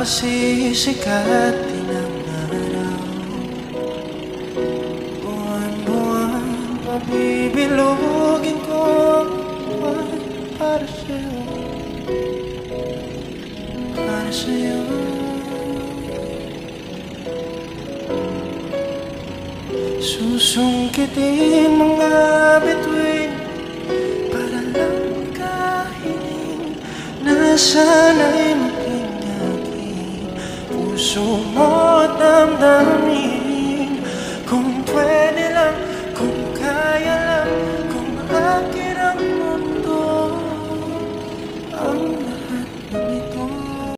Napasisikat din ang araw. Buwan-buwan, pabibilugin ko ang buwan para sa'yo, para sa'yo. Susungkitin mga bituin para lang kahiling na sana'y